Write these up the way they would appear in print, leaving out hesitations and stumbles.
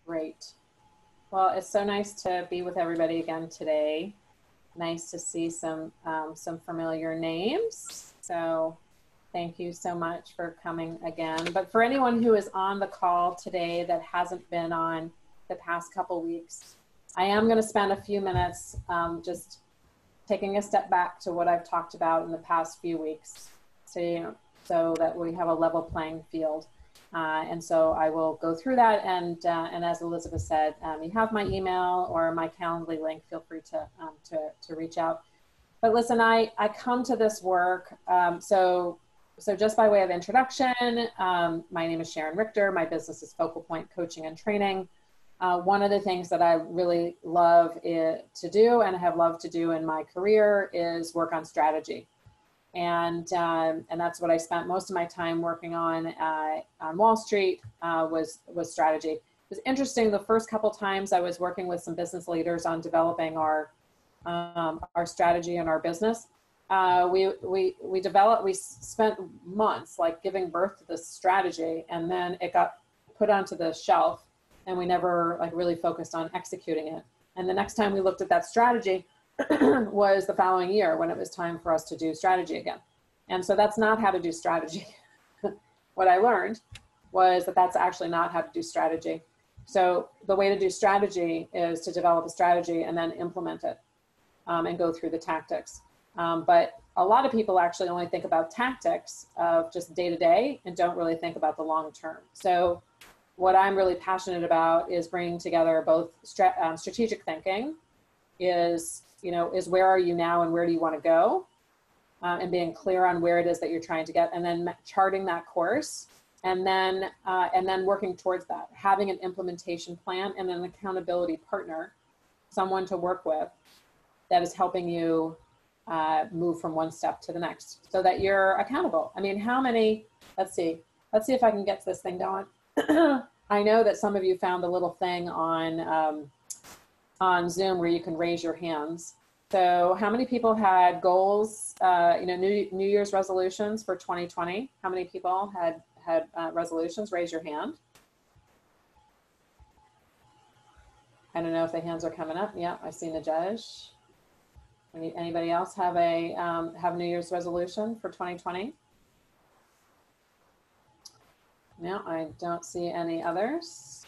Great. Well, it's so nice to be with everybody again today. Nice to see some familiar names. So thank you so much for coming again. But for anyone who is on the call today that hasn't been on the past couple weeks, I am going to spend a few minutes just taking a step back to what I've talked about in the past few weeks, so that we have a level playing field. And so I will go through that. And as Elizabeth said, you have my email or my Calendly link. Feel free to reach out. But listen, I come to this work. So just by way of introduction, my name is Sharon Richter. My business is FocalPoint Coaching and Training. One of the things that I really love to do and have loved to do in my career is work on strategy. And that's what I spent most of my time working on Wall Street, was strategy. It was interesting. The first couple times I was working with some business leaders on developing our strategy and our business. We spent months like giving birth to this strategy, and then it got put onto the shelf, and we never like really focused on executing it. And the next time we looked at that strategy was the following year, when it was time for us to do strategy again. And so that's not how to do strategy. What I learned was that that's actually not how to do strategy. So the way to do strategy is to develop a strategy and then implement it and go through the tactics. But a lot of people actually only think about tactics of just day to day and don't really think about the long term. So what I'm really passionate about is bringing together both strategic thinking is where are you now and where do you want to go, and being clear on where it is that you're trying to get, and then charting that course, and then working towards that, having an implementation plan and an accountability partner, someone to work with that is helping you move from one step to the next so that you're accountable. I mean, how many, let's see if I can get this thing going. I know that some of you found a little thing on Zoom where you can raise your hands. So how many people had goals, New Year's resolutions for 2020? How many people had resolutions? Raise your hand. I don't know if the hands are coming up. Yeah, I see Najesh. Anybody else have have New Year's resolution for 2020? No, I don't see any others.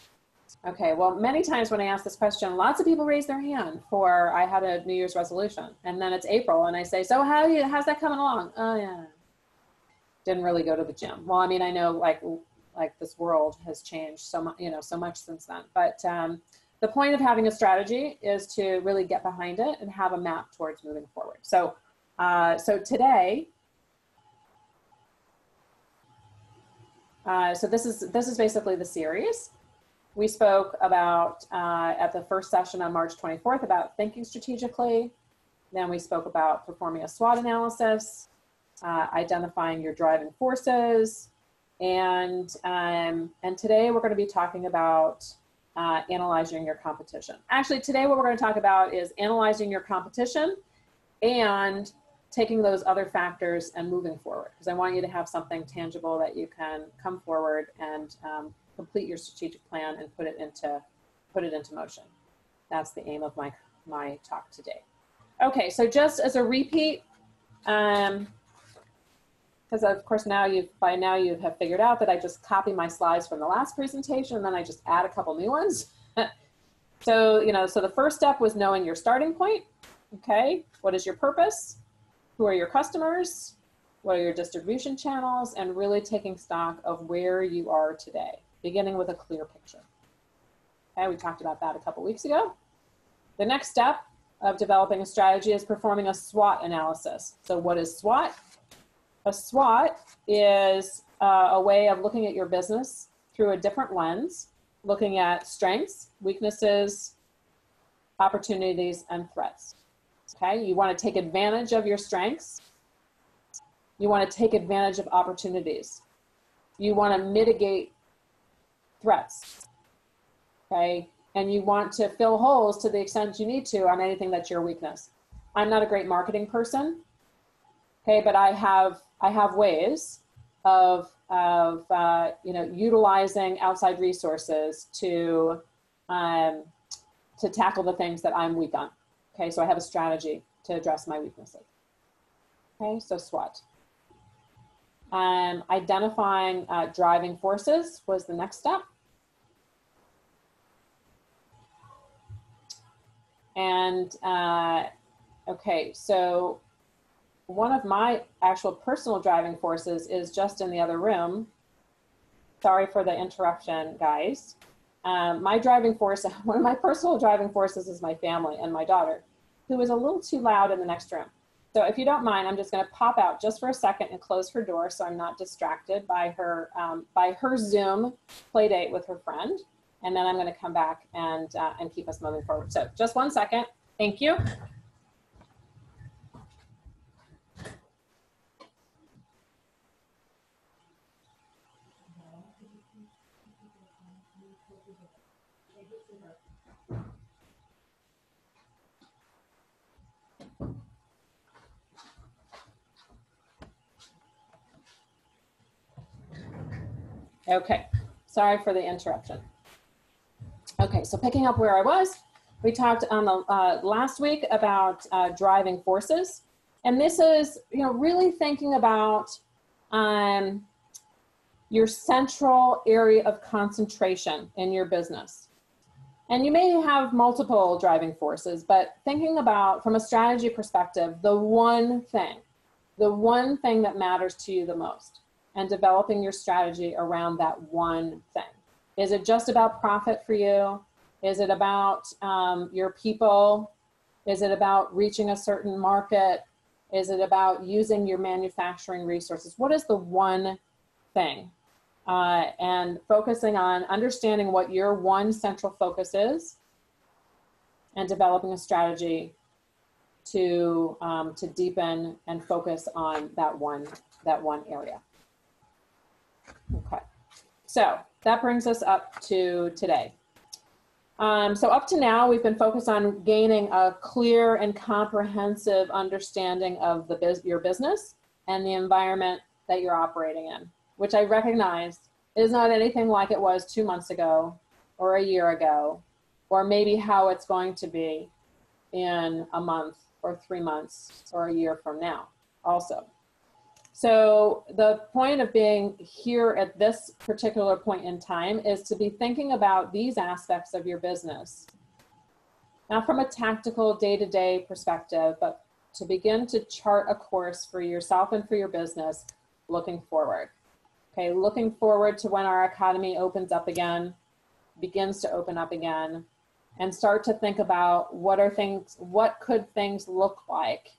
Okay, well, many times when I ask this question, lots of people raise their hand for I had a New Year's resolution, and then it's April, and I say, so how's that coming along? Oh yeah, didn't really go to the gym. Well, I mean, I know like this world has changed so much, so much since then. But the point of having a strategy is to really get behind it and have a map towards moving forward. So, today. So this is basically the series. We spoke about, at the first session on March 24th, about thinking strategically. Then we spoke about performing a SWOT analysis, identifying your driving forces. And today we're going to be talking about analyzing your competition. Actually, today what we're going to talk about is analyzing your competition and taking those other factors and moving forward, because I want you to have something tangible that you can come forward and complete your strategic plan and put it into motion. That's the aim of my talk today. Okay, so just as a repeat, because of course by now you have figured out that I just copy my slides from the last presentation and then I just add a couple new ones. So the first step was knowing your starting point. Okay, what is your purpose? Who are your customers? What are your distribution channels? And really taking stock of where you are today, beginning with a clear picture. Okay, we talked about that a couple weeks ago. The next step of developing a strategy is performing a SWOT analysis. So what is SWOT? A SWOT is a way of looking at your business through a different lens, looking at strengths, weaknesses, opportunities, and threats. Okay, you want to take advantage of your strengths. You want to take advantage of opportunities. You want to mitigate threats. Okay, and you want to fill holes to the extent you need to on anything that's your weakness. I'm not a great marketing person. Okay, but I have ways of utilizing outside resources to to tackle the things that I'm weak on. Okay, so I have a strategy to address my weaknesses. Okay, so SWOT. Identifying driving forces was the next step. And okay, so one of my actual personal driving forces is just in the other room. Sorry for the interruption, guys. My driving force, one of my personal driving forces is my family and my daughter, who is a little too loud in the next room. So if you don't mind, I'm just going to pop out just for a second and close her door so I'm not distracted by her Zoom play date with her friend. And then I'm going to come back and keep us moving forward. So just 1 second. Thank you. Okay, sorry for the interruption. Okay, so picking up where I was, we talked on the last week about driving forces, and this is, you know, really thinking about your central area of concentration in your business. And you may have multiple driving forces, but thinking about, from a strategy perspective, the one thing that matters to you the most, and developing your strategy around that one thing. Is it just about profit for you? Is it about your people? Is it about reaching a certain market? Is it about using your manufacturing resources? What is the one thing? And focusing on understanding what your one central focus is and developing a strategy to deepen and focus on that one area. Okay, so that brings us up to today. So up to now, we've been focused on gaining a clear and comprehensive understanding of your business and the environment that you're operating in, which I recognize is not anything like it was 2 months ago or a year ago, or maybe how it's going to be in a month or 3 months or a year from now also. So the point of being here at this particular point in time is to be thinking about these aspects of your business, not from a tactical day-to-day perspective, but to begin to chart a course for yourself and for your business looking forward. Okay, looking forward to when our economy opens up again, begins to open up again, and start to think about what could things look like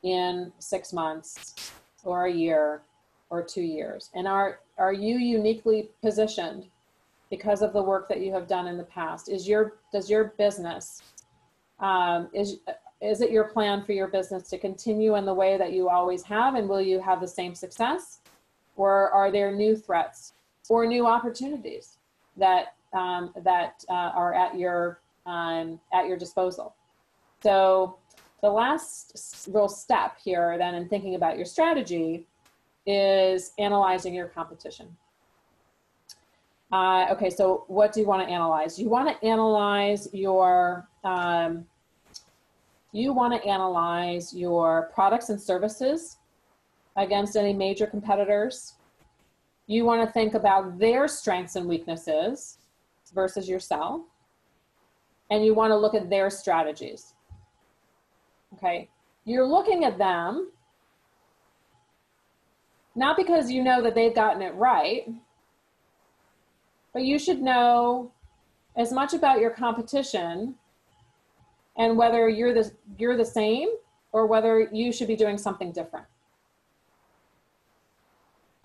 in 6 months or a year or 2 years? And are you uniquely positioned because of the work that you have done in the past? Does your business, is it your plan for your business to continue in the way that you always have, and will you have the same success? Or are there new threats or new opportunities that are at your disposal? So the last real step here then in thinking about your strategy is analyzing your competition. Okay, so what do you want to analyze? You want to analyze your products and services against any major competitors. You want to think about their strengths and weaknesses versus yourself. And you want to look at their strategies. Okay, you're looking at them not because you know that they've gotten it right, but you should know as much about your competition and whether you're the same or whether you should be doing something different.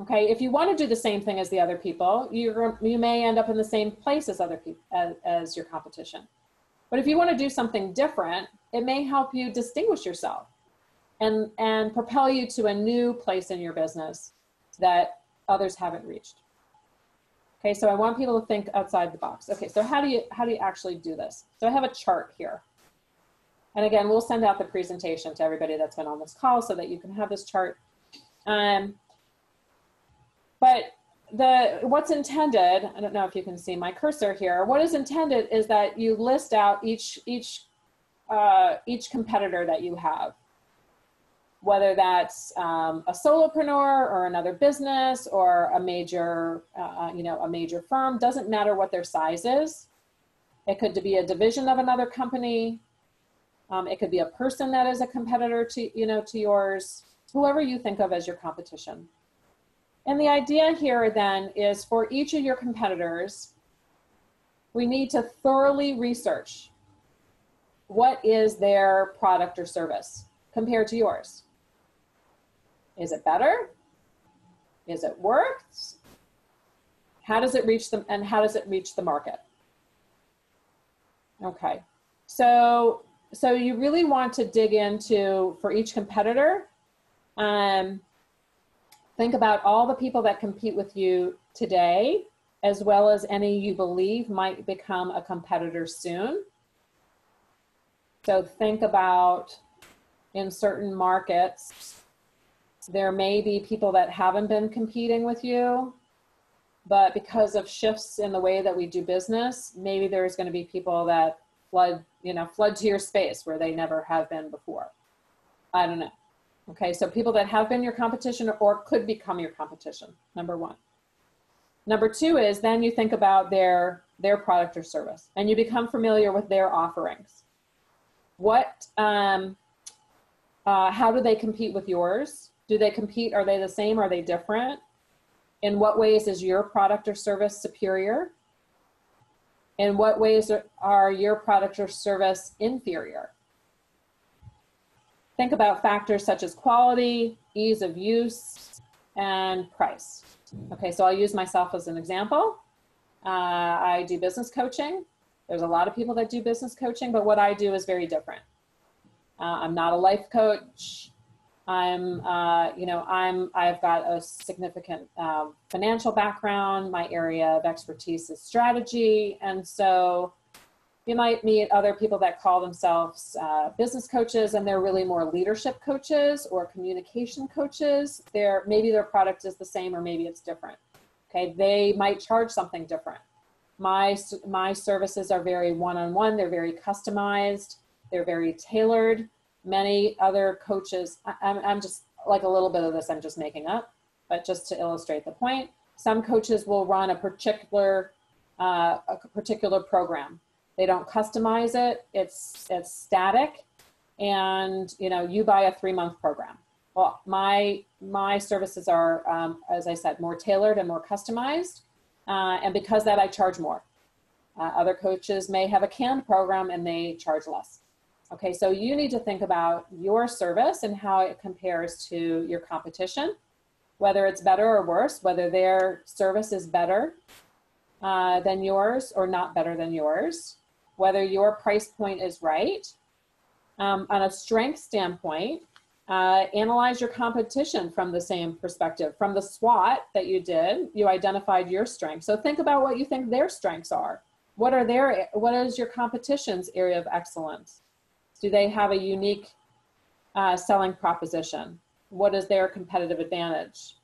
Okay, if you want to do the same thing as the other people, you may end up in the same place as other people, as your competition. But if you want to do something different, it may help you distinguish yourself and propel you to a new place in your business that others haven't reached. Okay, so I want people to think outside the box. Okay, so how do you actually do this? So I have a chart here. And again, we'll send out the presentation to everybody that's been on this call so that you can have this chart. But what's intended, I don't know if you can see my cursor here, what is intended is that you list out each competitor that you have, whether that's a solopreneur or another business or a major, a major firm. Doesn't matter what their size is. It could be a division of another company. It could be a person that is a competitor to yours, whoever you think of as your competition. And the idea here then is for each of your competitors, we need to thoroughly research what is their product or service compared to yours. Is it better? Is it worse? How does it reach them, and how does it reach the market? Okay, so you really want to dig into, for each competitor, think about all the people that compete with you today, as well as any you believe might become a competitor soon. So think about, in certain markets, there may be people that haven't been competing with you, but because of shifts in the way that we do business, maybe there's going to be people that flood to your space where they never have been before. I don't know. Okay, so people that have been your competition or could become your competition, number one. Number two is then you think about their product or service, and you become familiar with their offerings. How do they compete with yours? Do they compete? Are they the same? Are they different? In what ways is your product or service superior? In what ways are your product or service inferior? Think about factors such as quality, ease of use, and price. Okay, so I'll use myself as an example. I do business coaching. There's a lot of people that do business coaching, but what I do is very different. I'm not a life coach. I've got a significant financial background. My area of expertise is strategy. And so you might meet other people that call themselves business coaches, and they're really more leadership coaches or communication coaches. Maybe their product is the same, or maybe it's different. Okay, they might charge something different. My services are very one-on-one. They're very customized. They're very tailored. Many other coaches, I'm just like a little bit of this I'm just making up, but just to illustrate the point, some coaches will run a particular program. They don't customize it. It's static, and you buy a 3-month program. Well, my services are, as I said, more tailored and more customized, and because of that I charge more. Other coaches may have a canned program and they charge less. Okay, so you need to think about your service and how it compares to your competition, whether it's better or worse, whether their service is better than yours or not better than yours, whether your price point is right. On a strength standpoint, analyze your competition from the same perspective. From the SWOT that you did, you identified your strengths. So think about what you think their strengths are. What is your competition's area of excellence? Do they have a unique selling proposition? What is their competitive advantage?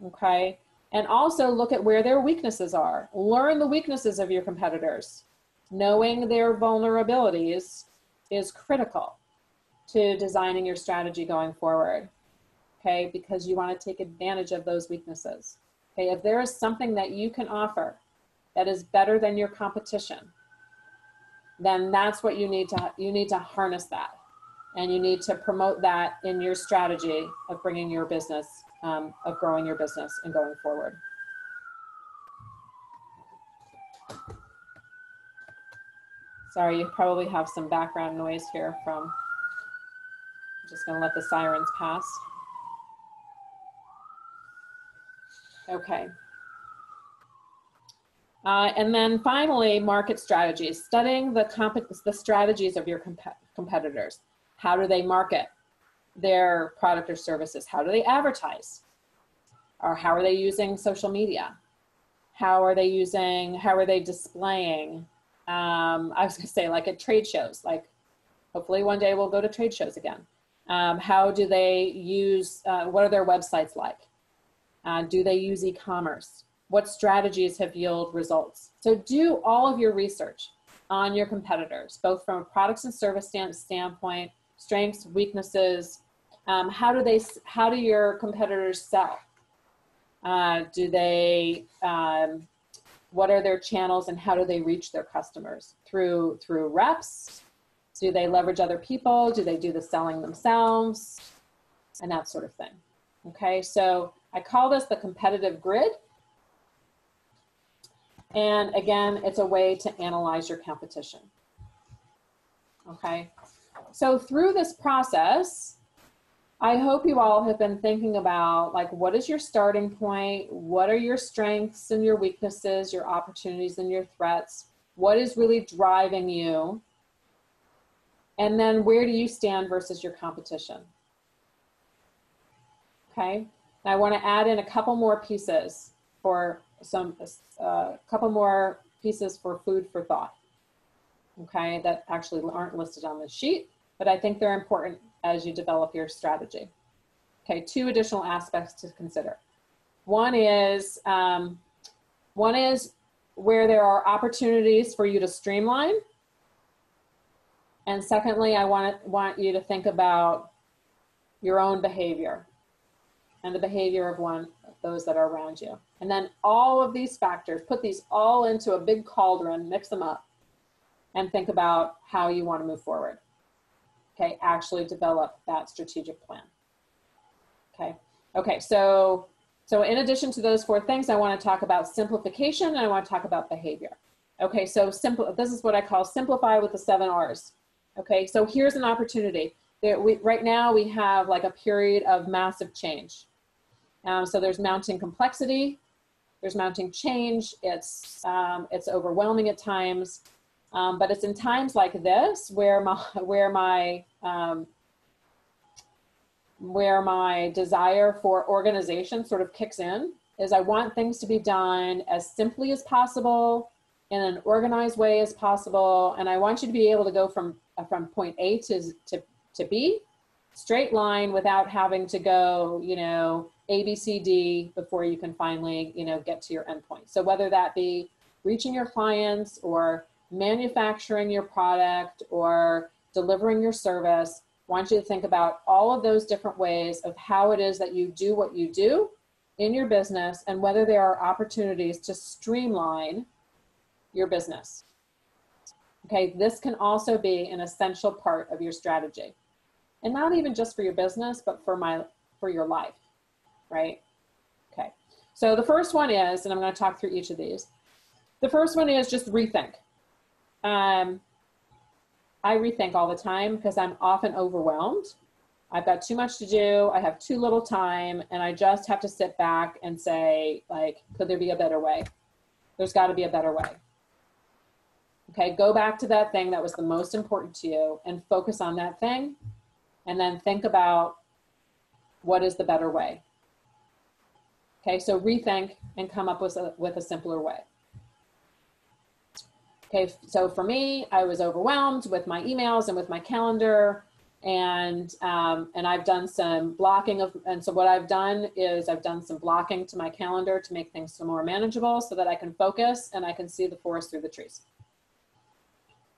Okay, and also look at where their weaknesses are. Learn the weaknesses of your competitors. Knowing their vulnerabilities is critical to designing your strategy going forward, okay, because you want to take advantage of those weaknesses. Okay, if there is something that you can offer that is better than your competition, then that's what you need to harness that, and you need to promote that in your strategy of bringing your business, of growing your business and going forward. Sorry, you probably have some background noise here from, I'm just gonna let the sirens pass. Okay. And then finally, market strategies. Studying the strategies of your competitors. How do they market their product or services? How do they advertise? Or how are they using social media? How are they displaying? I was gonna say, like at trade shows, like hopefully one day we'll go to trade shows again. How do they use, what are their websites like? Do they use e-commerce? What strategies have yielded results? So do all of your research on your competitors, both from a products and service standpoint, strengths, weaknesses. How do your competitors sell? What are their channels and how do they reach their customers? Through reps? Do they leverage other people? Do they do the selling themselves? And that sort of thing. Okay, so I call this the competitive grid. And again, it's a way to analyze your competition. Okay, so through this process, I hope you all have been thinking about, like, what is your starting point? What are your strengths and your weaknesses, your opportunities and your threats? What is really driving you? And then where do you stand versus your competition? Okay, I want to add in a couple more pieces for couple more pieces for food for thought. Okay, that actually aren't listed on the sheet, but I think they're important as you develop your strategy. Okay, two additional aspects to consider. One is where there are opportunities for you to streamline. And secondly, I want you to think about your own behavior and the behavior of those that are around you. And then all of these factors, put these all into a big cauldron, mix them up, and think about how you want to move forward. Okay, actually develop that strategic plan. Okay, so in addition to those four things, I want to talk about simplification and I want to talk about behavior. Okay, so this is what I call simplify with the 7 R's. Okay, so here's an opportunity. Right now we have like a period of massive change. So there's mounting complexity, there's mounting change, it's overwhelming at times, but it's in times like this where my desire for organization sort of kicks in, is I want things to be done as simply as possible, in an organized way as possible, and I want you to be able to go from point A to B, straight line, without having to go, A, B, C, D before you can finally, get to your endpoint. So whether that be reaching your clients or manufacturing your product or delivering your service, I want you to think about all of those different ways of how it is that you do what you do in your business and whether there are opportunities to streamline your business. Okay, this can also be an essential part of your strategy. And not even just for your business, but for your life, right? Okay, so the first one is, and I'm going to talk through each of these. The first one is just rethink. I rethink all the time because I'm often overwhelmed. I've got too much to do, I have too little time, and I just have to sit back and say, like, could there be a better way? There's got to be a better way. Okay, go back to that thing that was the most important to you and focus on that thing, and then think about what is the better way. Okay, so rethink and come up with a simpler way. Okay, so for me, I was overwhelmed with my emails and with my calendar, and I've done some blocking and so what I've done is I've done some blocking to my calendar to make things more manageable so that I can focus and I can see the forest through the trees.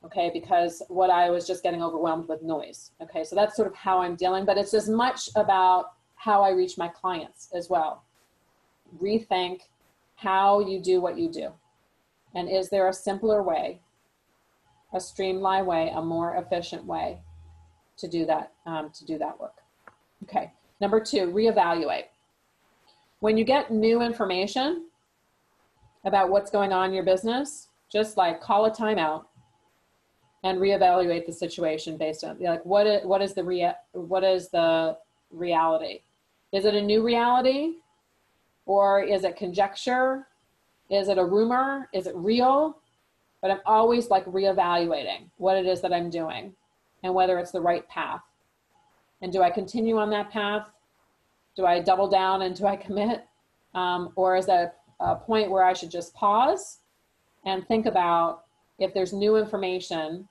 Okay, because what I was just getting overwhelmed with noise. Okay, so that's sort of how I'm dealing, but it's as much about how I reach my clients as well. Rethink how you do what you do. And is there a simpler way, a streamlined way, a more efficient way to do that work? Okay, number 2, reevaluate. When you get new information about what's going on in your business, just like call a timeout and reevaluate the situation based on, like, what is the reality? Is it a new reality, or is it conjecture? Is it a rumor? Is it real? But I'm always like reevaluating what it is that I'm doing and whether it's the right path. And do I continue on that path? Do I double down and do I commit? Or is that a point where I should just pause and think about if there's new information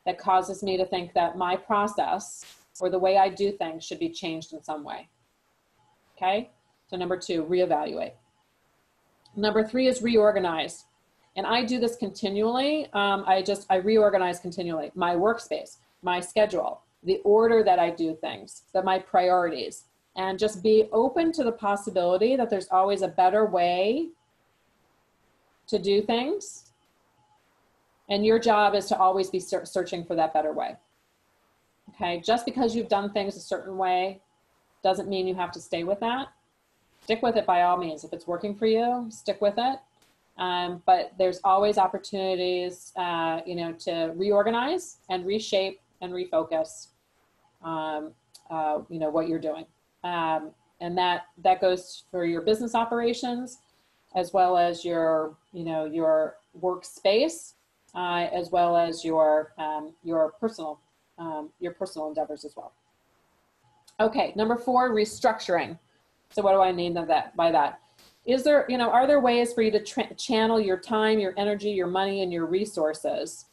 that causes me to think that my process or the way I do things should be changed in some way? Okay? So number 2, reevaluate. Number 3 is reorganize. And I do this continually. I reorganize continually. My workspace, my schedule, the order that I do things, my priorities, and just be open to the possibility that there's always a better way to do things. And your job is to always be searching for that better way. Okay, just because you've done things a certain way doesn't mean you have to stay with that. Stick with it by all means. If it's working for you, stick with it. But there's always opportunities, to reorganize and reshape and refocus, what you're doing. And that goes for your business operations, as well as your workspace, as well as your personal endeavors as well. Okay, number 4, restructuring. So what do I mean by that? Are there ways for you to channel your time, your energy, your money, and your resources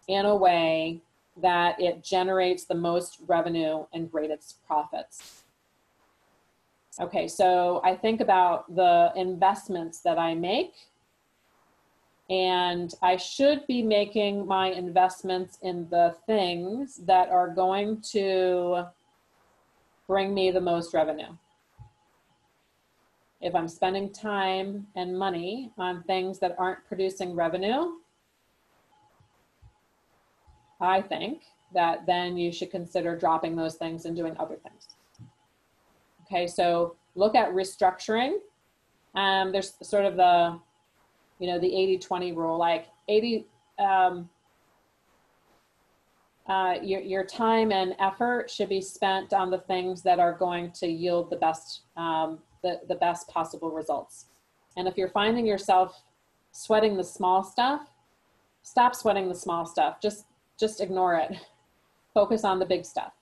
in a way that it generates the most revenue and greatest profits? Okay, so I think about the investments that I make, and I should be making my investments in the things that are going to bring me the most revenue. If I'm spending time and money on things that aren't producing revenue, I think that then you should consider dropping those things and doing other things. Okay, so look at restructuring. There's sort of the 80-20 rule, like 80, your time and effort should be spent on the things that are going to yield the best, the best possible results. And if you're finding yourself sweating the small stuff, stop sweating the small stuff. Just ignore it. Focus on the big stuff.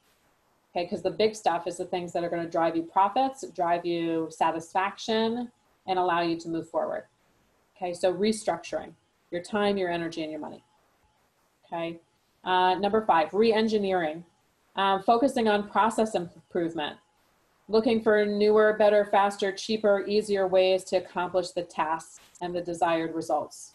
Okay, because the big stuff is the things that are going to drive you profits, drive you satisfaction, and allow you to move forward. Okay, so restructuring your time, your energy, and your money. Okay, number 5, re-engineering. Focusing on process improvement. Looking for newer, better, faster, cheaper, easier ways to accomplish the tasks and the desired results.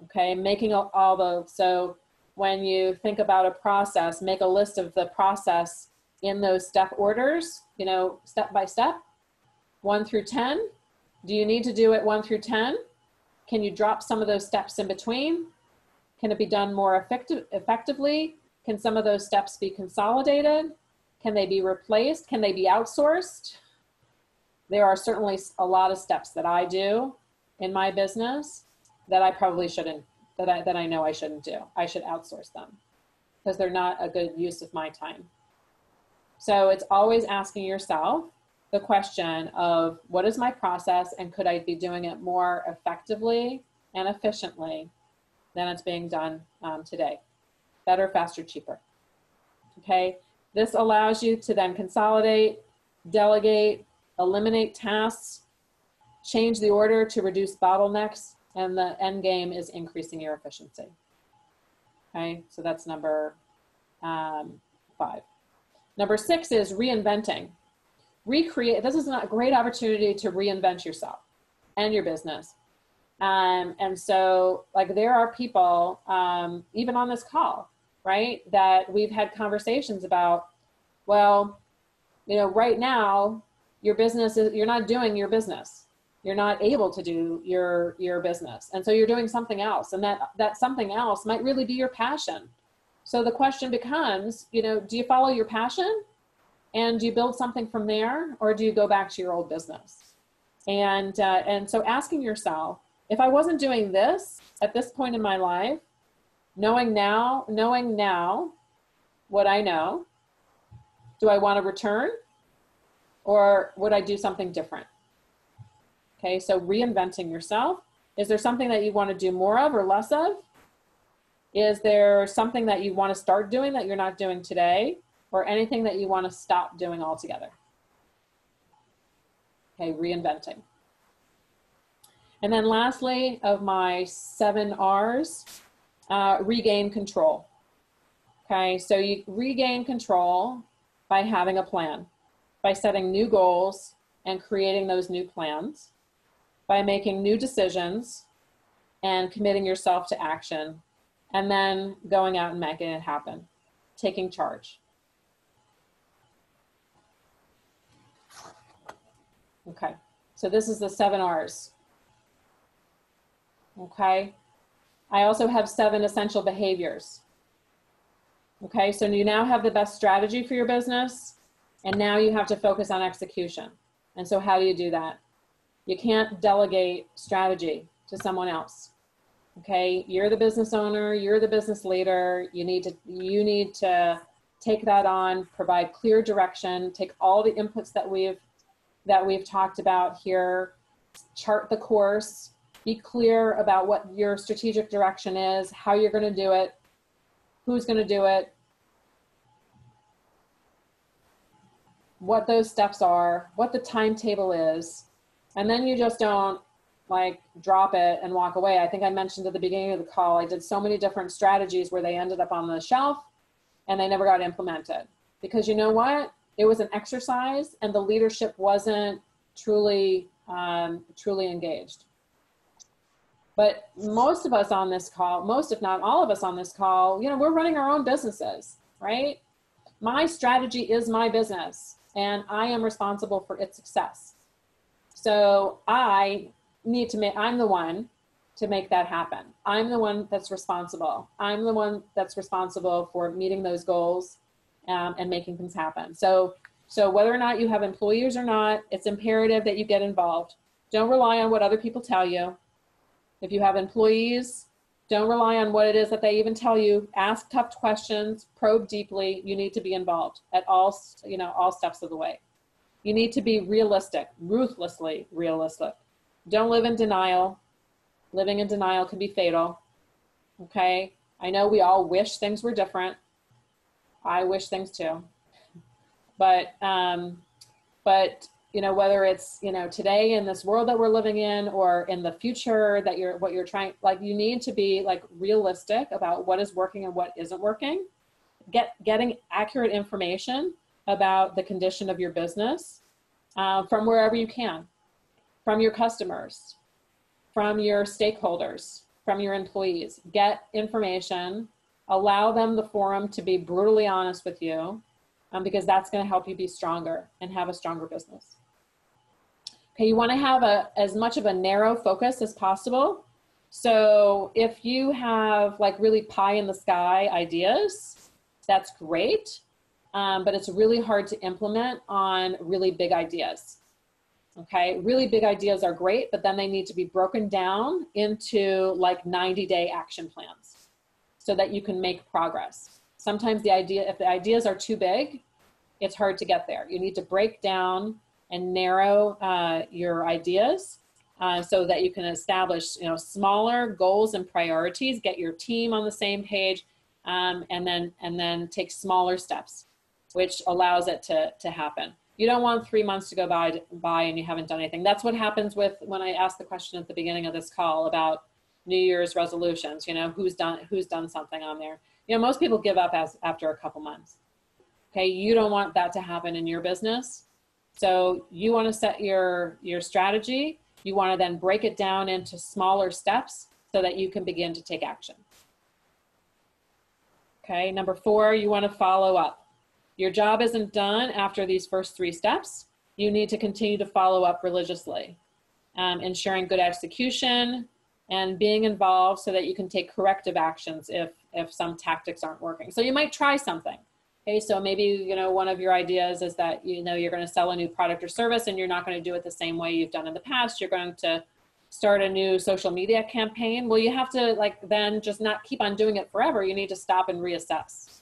Okay, making all those. So when you think about a process, make a list of the process in those step orders, step by step, 1 through 10. Do you need to do it 1 through 10? Can you drop some of those steps in between? Can it be done more effectively? Can some of those steps be consolidated? Can they be replaced? Can they be outsourced? There are certainly a lot of steps that I do in my business that I probably shouldn't, that I know I shouldn't do. I should outsource them because they're not a good use of my time. So it's always asking yourself the question of what is my process and could I be doing it more effectively and efficiently than it's being done today? Better, faster, cheaper. Okay. This allows you to then consolidate, delegate, eliminate tasks, change the order to reduce bottlenecks, and the end game is increasing your efficiency. Okay, so that's number 5. Number 6 is reinventing. Recreate. This is a great opportunity to reinvent yourself and your business. And so, like, there are people, even on this call, right, that we've had conversations about, well, right now, your business is, you're not doing your business. You're not able to do your business. And so you're doing something else. And that something else might really be your passion. So the question becomes, do you follow your passion and do you build something from there, or do you go back to your old business? And so asking yourself, if I wasn't doing this at this point in my life, knowing now what I know, do I want to return, or would I do something different? Okay, so reinventing yourself. Is there something that you want to do more of or less of? Is there something that you want to start doing that you're not doing today, or anything that you want to stop doing altogether? Okay, reinventing. And then lastly, of my 7 R's, regain control. Okay, so you regain control by having a plan, by setting new goals, and creating those new plans, by making new decisions and committing yourself to action, and then going out and making it happen, taking charge. Okay, so this is the 7 R's. Okay, I also have 7 essential behaviors. Okay, so you now have the best strategy for your business, and now you have to focus on execution. And so how do you do that? You can't delegate strategy to someone else. Okay, you're the business owner, you're the business leader, you need to take that on, provide clear direction, take all the inputs that we've talked about here, chart the course, be clear about what your strategic direction is, how you're going to do it, who's going to do it, what those steps are, what the timetable is, and then you just don't like drop it and walk away. I think I mentioned at the beginning of the call, I did so many different strategies where they ended up on the shelf and they never got implemented. Because you know what? It was an exercise and the leadership wasn't truly engaged. But most of us on this call, most if not all of us on this call, you know, we're running our own businesses, right? My strategy is my business and I am responsible for its success. So I'm the one to make that happen. I'm the one that's responsible. I'm the one that's responsible for meeting those goals and making things happen. So whether or not you have employees or not, it's imperative that you get involved. Don't rely on what other people tell you. If you have employees, don't rely on what it is that they even tell you. Ask tough questions, probe deeply. You need to be involved at all steps of the way. You need to be realistic, ruthlessly realistic. Don't live in denial. Living in denial can be fatal. Okay? I know we all wish things were different. I wish things too. But you know, whether it's, you know, today in this world that we're living in or in the future that you're trying, like you need to be like realistic about what is working and what isn't working. Getting accurate information about the condition of your business from wherever you can, from your customers, from your stakeholders, from your employees. Get information, allow them the forum to be brutally honest with you because that's going to help you be stronger and have a stronger business. Okay, you want to have as much of a narrow focus as possible. So if you have like really pie in the sky ideas, that's great, but it's really hard to implement on really big ideas. Okay, really big ideas are great, but then they need to be broken down into like 90-day action plans so that you can make progress. Sometimes if the ideas are too big, it's hard to get there. You need to break down and narrow your ideas so that you can establish, you know, smaller goals and priorities, get your team on the same page, and then take smaller steps, which allows it to happen. You don't want 3 months to go by and you haven't done anything. That's what happens when I asked the question at the beginning of this call about New Year's resolutions, you know, who's done something on there. You know, most people give up after a couple months. Okay, you don't want that to happen in your business. So you want to set your strategy. You want to then break it down into smaller steps so that you can begin to take action. Okay, number 4, you want to follow up. Your job isn't done after these first 3 steps. You need to continue to follow up religiously, ensuring good execution and being involved so that you can take corrective actions if some tactics aren't working. So you might try something. Okay, so maybe, you know, one of your ideas is that, you know, you're going to sell a new product or service and you're not going to do it the same way you've done in the past. You're going to start a new social media campaign. Well, you have to like then just not keep on doing it forever. You need to stop and reassess.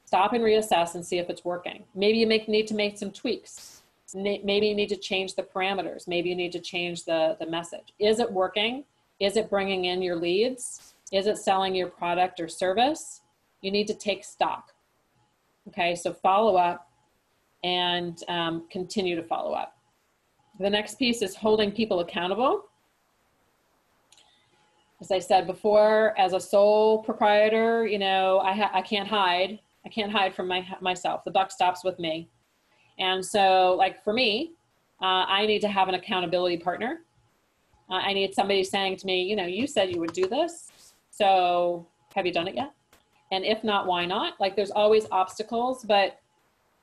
Stop and reassess and see if it's working. Maybe you need to make some tweaks. Maybe you need to change the parameters. Maybe you need to change the message. Is it working? Is it bringing in your leads? Is it selling your product or service? You need to take stock. Okay, so follow up and continue to follow up. The next piece is holding people accountable. As I said before, as a sole proprietor, you know, I can't hide. I can't hide from myself. The buck stops with me. And so like for me, I need to have an accountability partner. I need somebody saying to me, you know, you said you would do this, so have you done it yet? And if not, why not? Like, there's always obstacles, but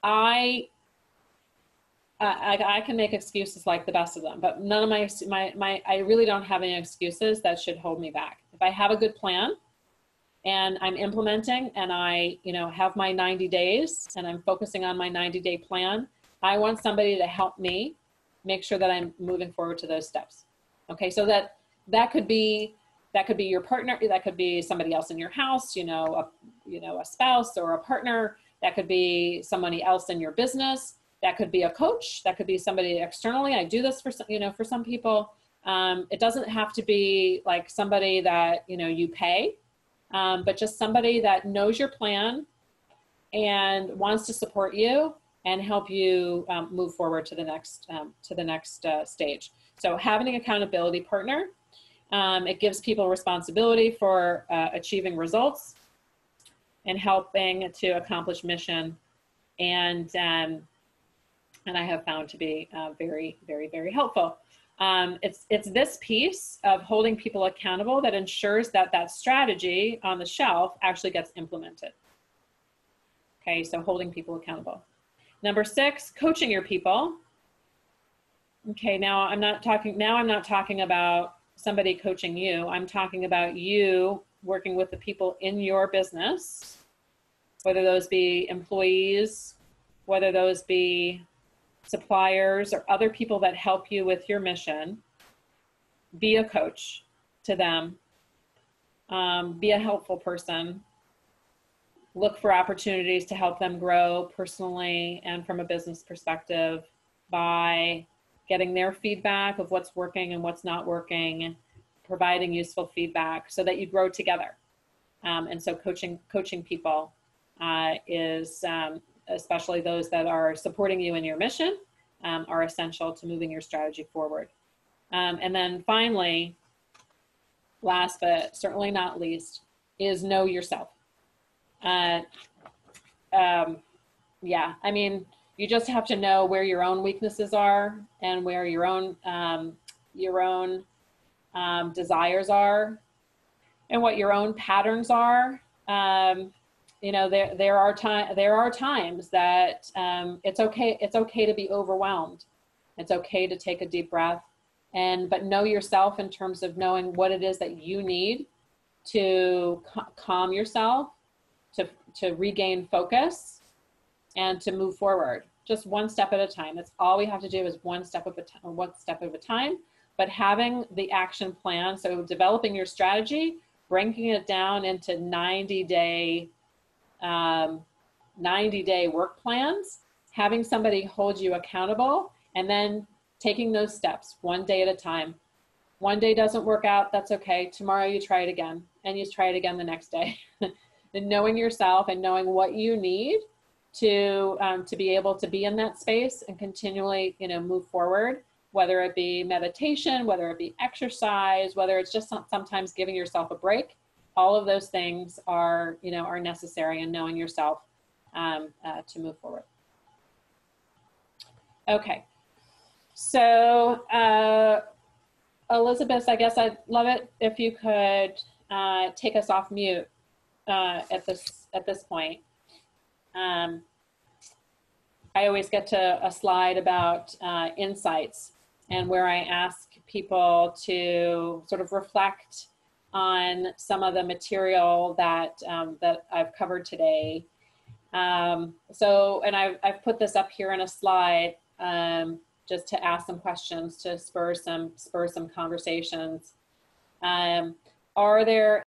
I can make excuses like the best of them, but none of I really don't have any excuses that should hold me back. If I have a good plan and I'm implementing and I, you know, have my 90 days and I'm focusing on my 90-day plan, I want somebody to help me make sure that I'm moving forward to those steps. Okay, so that could be your partner, that could be somebody else in your house, you know, a spouse or a partner, that could be somebody else in your business, that could be a coach, that could be somebody externally. I do this for some, you know, for some people. It doesn't have to be like somebody that, you know, you pay, but just somebody that knows your plan and wants to support you and help you move forward to the next stage. So having an accountability partner, it gives people responsibility for achieving results and helping to accomplish mission, and I have found to be very, very, very helpful. It's this piece of holding people accountable that ensures that that strategy on the shelf actually gets implemented. Okay, so holding people accountable. Number 6, coaching your people. Okay, now I'm not talking about somebody coaching you. I'm talking about you working with the people in your business, whether those be employees, whether those be suppliers or other people that help you with your mission. Be a coach to them. Be a helpful person. Look for opportunities to help them grow personally and from a business perspective by getting their feedback of what's working and what's not working, providing useful feedback so that you grow together. And so coaching people is, especially those that are supporting you in your mission, are essential to moving your strategy forward. And then finally, last but certainly not least, is know yourself. Yeah, I mean, you just have to know where your own weaknesses are and where your own desires are and what your own patterns are. You know, there are times that it's okay to be overwhelmed. It's okay to take a deep breath, but know yourself in terms of knowing what it is that you need to calm yourself, to regain focus, and to move forward. Just one step at a time. That's all we have to do is one step at a time. But having the action plan, so developing your strategy, breaking it down into 90-day work plans, having somebody hold you accountable, and then taking those steps one day at a time. One day doesn't work out, that's okay. Tomorrow you try it again, and you try it again the next day. And knowing yourself and knowing what you need to be able to be in that space and continually, you know, move forward, whether it be meditation, whether it be exercise, whether it's just sometimes giving yourself a break. All of those things are, you know, are necessary in knowing yourself to move forward. Okay, so Elizabeth, I guess I'd love it if you could take us off mute at this point. I always get to a slide about insights, and where I ask people to sort of reflect on some of the material that that I've covered today. So, and I've put this up here in a slide just to ask some questions to spur some conversations. Are there